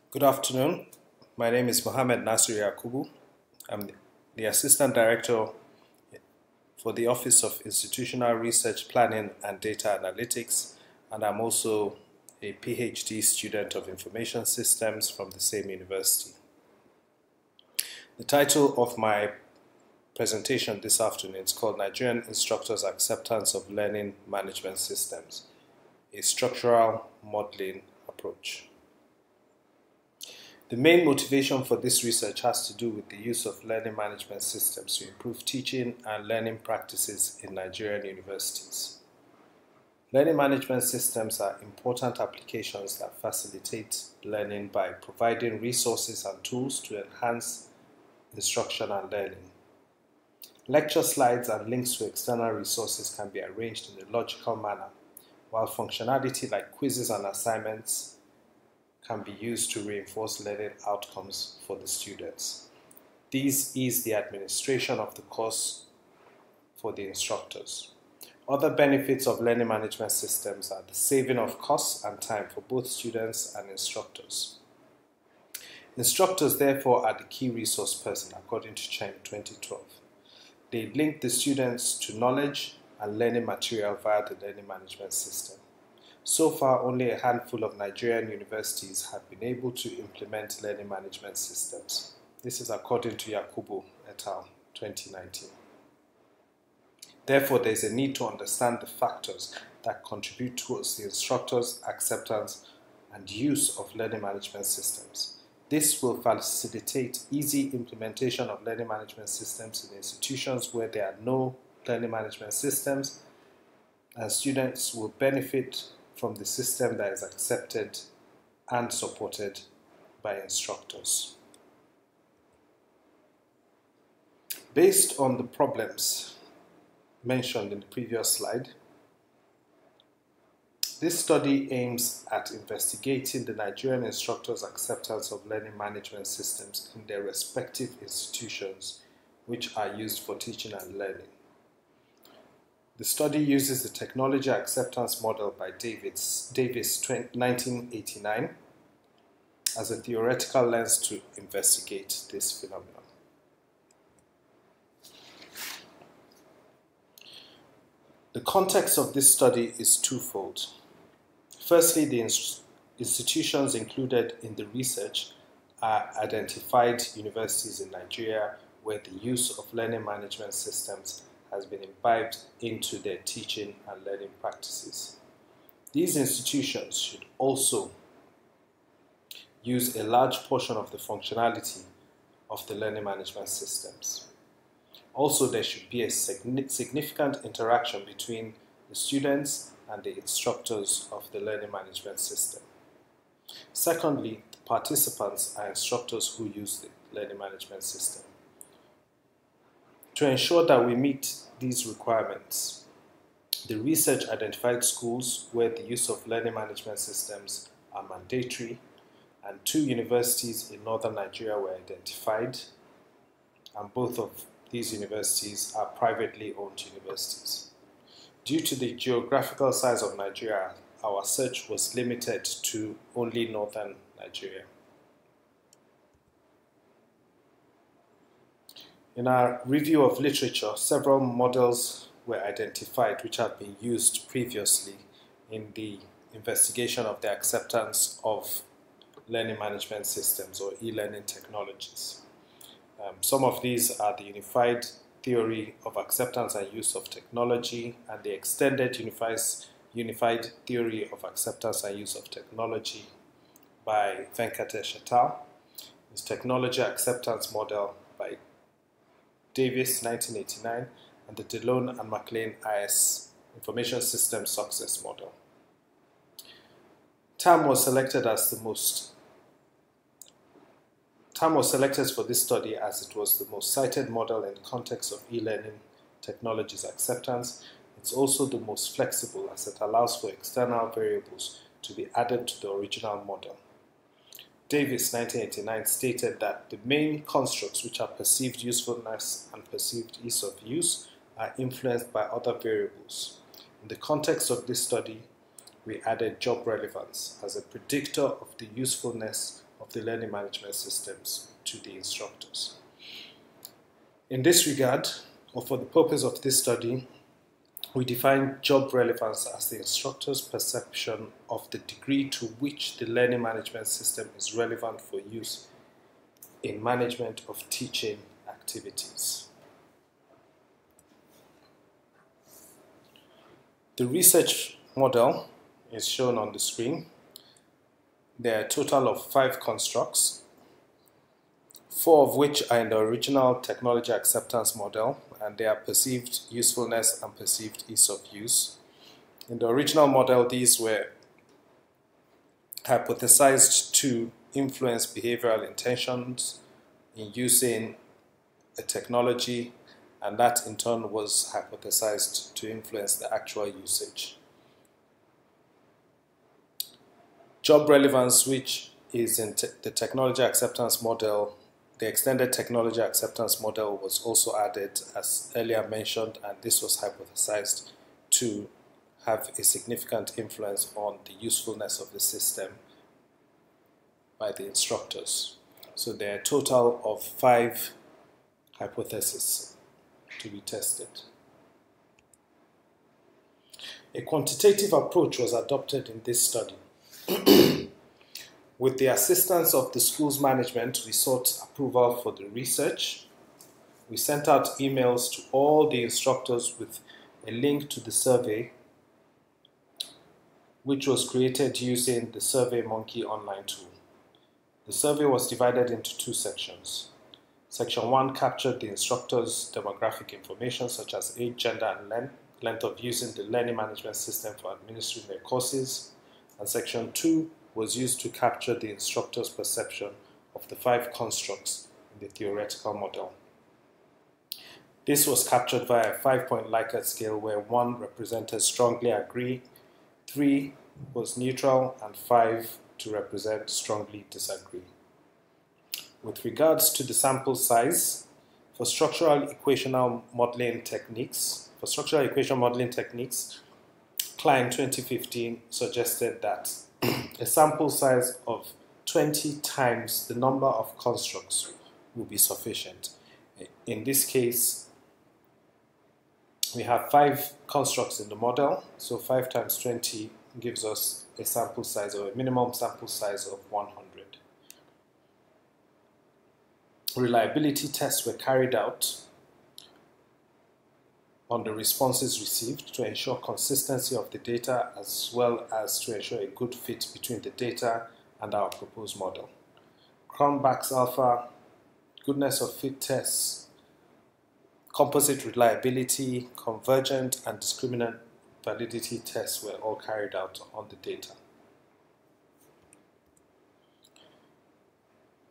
Good afternoon. My name is Mohammed Yakubu. I'm the Assistant Director for the Office of Institutional Research Planning and Data Analytics, and I'm also a PhD student of Information Systems from the same university. The title of my presentation this afternoon is called Nigerian Instructors' Acceptance of Learning Management Systems, a Structural Modeling Approach. The main motivation for this research has to do with the use of learning management systems to improve teaching and learning practices in Nigerian universities. Learning management systems are important applications that facilitate learning by providing resources and tools to enhance instruction and learning. Lecture slides and links to external resources can be arranged in a logical manner, while functionality like quizzes and assignments can be used to reinforce learning outcomes for the students. These ease the administration of the course for the instructors. Other benefits of learning management systems are the saving of costs and time for both students and instructors. Instructors, therefore, are the key resource person according to CHEM 2012. They link the students to knowledge and learning material via the learning management system. So far, only a handful of Nigerian universities have been able to implement learning management systems. This is according to Yakubu et al. 2019. Therefore, there is a need to understand the factors that contribute towards the instructor's acceptance and use of learning management systems. This will facilitate easy implementation of learning management systems in institutions where there are no learning management systems, and students will benefit from the system that is accepted and supported by instructors. Based on the problems mentioned in the previous slide, this study aims at investigating the Nigerian instructors' acceptance of learning management systems in their respective institutions which are used for teaching and learning. The study uses the technology acceptance model by Davis 1989 as a theoretical lens to investigate this phenomenon. The context of this study is twofold. Firstly, the institutions included in the research are identified universities in Nigeria where the use of learning management systems has been imbibed into their teaching and learning practices. These institutions should also use a large portion of the functionality of the learning management systems. Also, there should be a significant interaction between the students and the instructors of the learning management system. Secondly, the participants are instructors who use the learning management system. To ensure that we meet these requirements, the research identified schools where the use of learning management systems are mandatory, and 2 universities in northern Nigeria were identified, and both of these universities are privately owned universities. Due to the geographical size of Nigeria, our search was limited to only northern Nigeria. In our review of literature, several models were identified which have been used previously in the investigation of the acceptance of learning management systems or e-learning technologies. Some of these are the unified theory of acceptance and use of technology and the extended unified theory of acceptance and use of technology by Venkatesh et al. This technology acceptance model by Davis 1989 and the DeLone and McLean IS Information Systems Success Model. TAM was selected for this study as it was the most cited model in the context of e-learning technologies acceptance. It's also the most flexible as it allows for external variables to be added to the original model. Davis 1989 stated that the main constructs which are perceived usefulness and perceived ease of use are influenced by other variables. In the context of this study, we added job relevance as a predictor of the usefulness of the learning management systems to the instructors. In this regard, or for the purpose of this study, we define job relevance as the instructor's perception of the degree to which the learning management system is relevant for use in management of teaching activities. The research model is shown on the screen. There are a total of 5 constructs, 4 of which are in the original technology acceptance model, and they are perceived usefulness and perceived ease of use. In the original model, these were hypothesized to influence behavioral intentions in using a technology, and that in turn was hypothesized to influence the actual usage. Job relevance, which is in the technology acceptance model, the extended technology acceptance model was also added as earlier mentioned, and this was hypothesized to have a significant influence on the usefulness of the system by the instructors. So there are a total of 5 hypotheses to be tested. A quantitative approach was adopted in this study. With the assistance of the school's management, we sought approval for the research. We sent out emails to all the instructors with a link to the survey, which was created using the SurveyMonkey online tool. The survey was divided into 2 sections. Section 1 captured the instructors' demographic information such as age, gender, and length of using the learning management system for administering their courses. And Section 2 was used to capture the instructor's perception of the 5 constructs in the theoretical model. This was captured via a 5-point Likert scale where 1 represented strongly agree, 3 was neutral, and 5 to represent strongly disagree. With regards to the sample size, for structural equation modeling techniques, Klein 2015 suggested that a sample size of 20 times the number of constructs will be sufficient. In this case, we have 5 constructs in the model, so 5 times 20 gives us a sample size, or a minimum sample size of 100. Reliability tests were carried out on the responses received to ensure consistency of the data as well as to ensure a good fit between the data and our proposed model. Cronbach's alpha, goodness of fit tests, composite reliability, convergent and discriminant validity tests were all carried out on the data.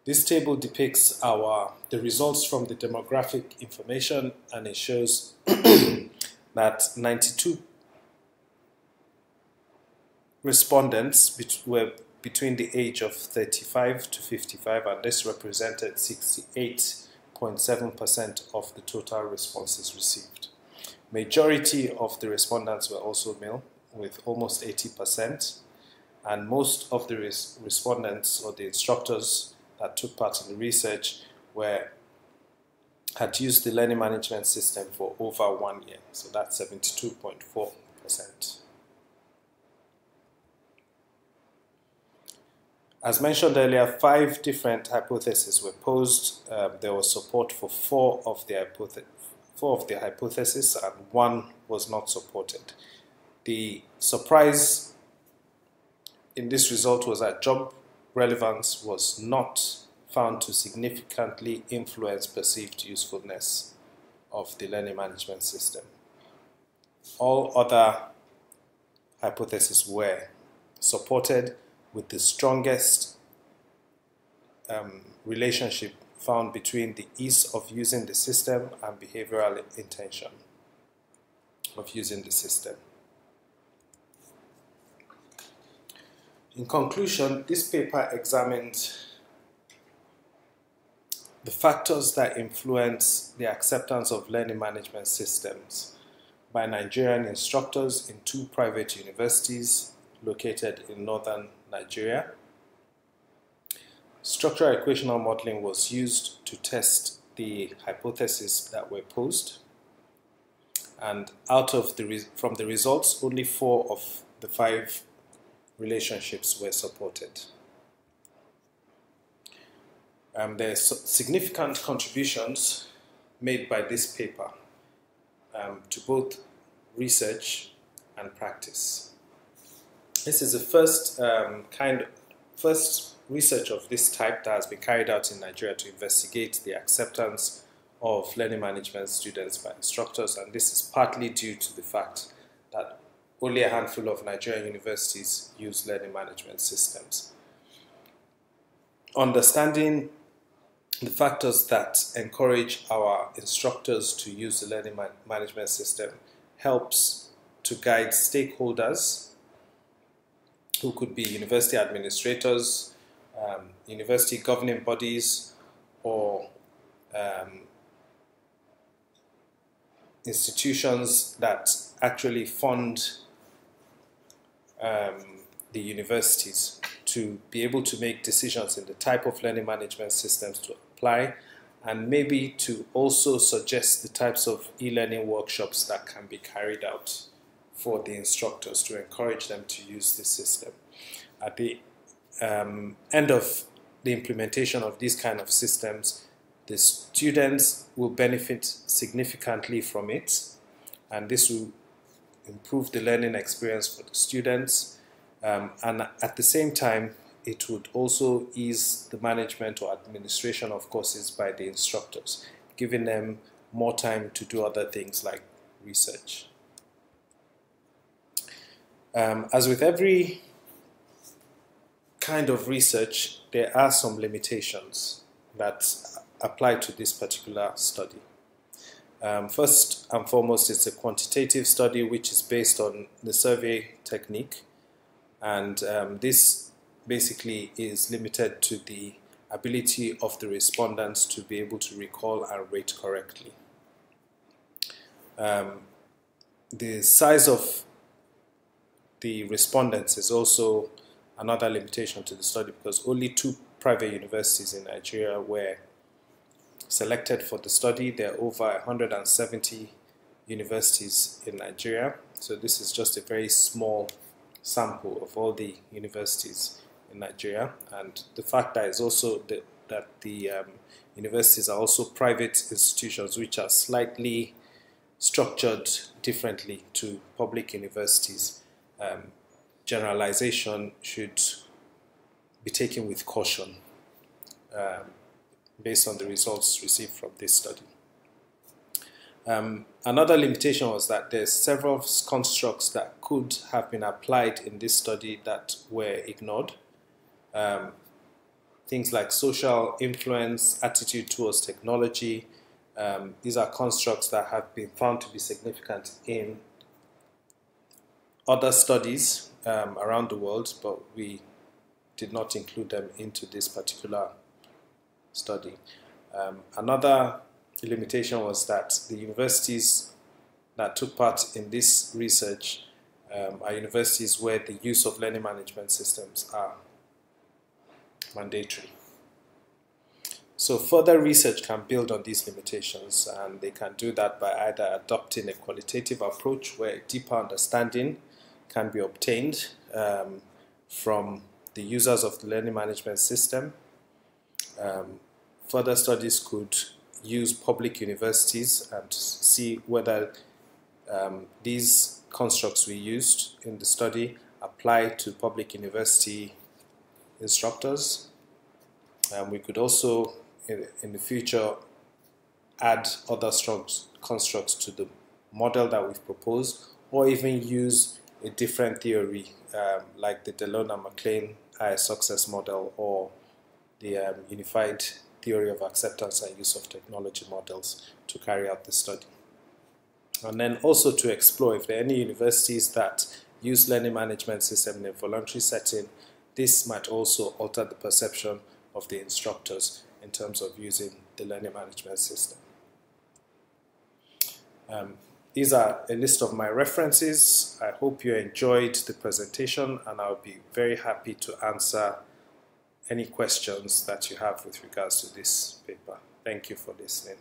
This table depicts the results from the demographic information, and it shows that 92 respondents were between the age of 35 to 55, and this represented 68.7% of the total responses received. Majority of the respondents were also male, with almost 80%, and most of the respondents, or the instructors that took part in the research, had used the learning management system for over 1 year, so that's 72.4%. As mentioned earlier, 5 different hypotheses were posed. There was support for 4 of the hypotheses, and 1 was not supported. The surprise in this result was that job relevance was not found to significantly influence perceived usefulness of the learning management system. All other hypotheses were supported, with the strongest relationship found between the ease of using the system and behavioral intention of using the system. In conclusion, this paper examined the factors that influence the acceptance of learning management systems by Nigerian instructors in 2 private universities located in northern Nigeria. Structural equational modeling was used to test the hypotheses that were posed, and from the results, only 4 of the 5 relationships were supported. There are significant contributions made by this paper to both research and practice. This is the first research of this type that has been carried out in Nigeria to investigate the acceptance of learning management students by instructors, and this is partly due to the fact that only a handful of Nigerian universities use learning management systems. Understanding the factors that encourage our instructors to use the learning management system helps to guide stakeholders, who could be university administrators, university governing bodies, or institutions that actually fund the universities, to be able to make decisions in the type of learning management systems to apply, and maybe to also suggest the types of e-learning workshops that can be carried out for the instructors to encourage them to use this system. At the end of the implementation of these kind of systems, the students will benefit significantly from it, and this will improve the learning experience for the students, and at the same time it would also ease the management or administration of courses by the instructors, giving them more time to do other things like research. As with every kind of research, there are some limitations that apply to this particular study. First and foremost, it's a quantitative study which is based on the survey technique, and this basically is limited to the ability of the respondents to be able to recall and rate correctly. The size of the respondents is also another limitation to the study, because only 2 private universities in Nigeria were selected for the study. There are over 170 universities in Nigeria, so this is just a very small sample of all the universities in Nigeria, and the fact that is also that the universities are also private institutions which are slightly structured differently to public universities. Generalization should be taken with caution based on the results received from this study. Another limitation was that there's several constructs that could have been applied in this study that were ignored. Things like social influence, attitude towards technology, these are constructs that have been found to be significant in other studies around the world, but we did not include them into this particular study. Another limitation was that the universities that took part in this research are universities where the use of learning management systems are mandatory. So further research can build on these limitations, and they can do that by either adopting a qualitative approach where a deeper understanding can be obtained from the users of the learning management system. Further studies could use public universities and see whether these constructs we used in the study apply to public university instructors. We could also, in the future, add other strong constructs to the model that we've proposed, or even use a different theory like the Delona-McLean IS success model, or the unified theory of acceptance and use of technology models to carry out the study. And then also to explore if there are any universities that use learning management system in a voluntary setting. This might also alter the perception of the instructors in terms of using the learning management system. These are a list of my references. I hope you enjoyed the presentation, and I'll be very happy to answer any questions that you have with regards to this paper. Thank you for listening.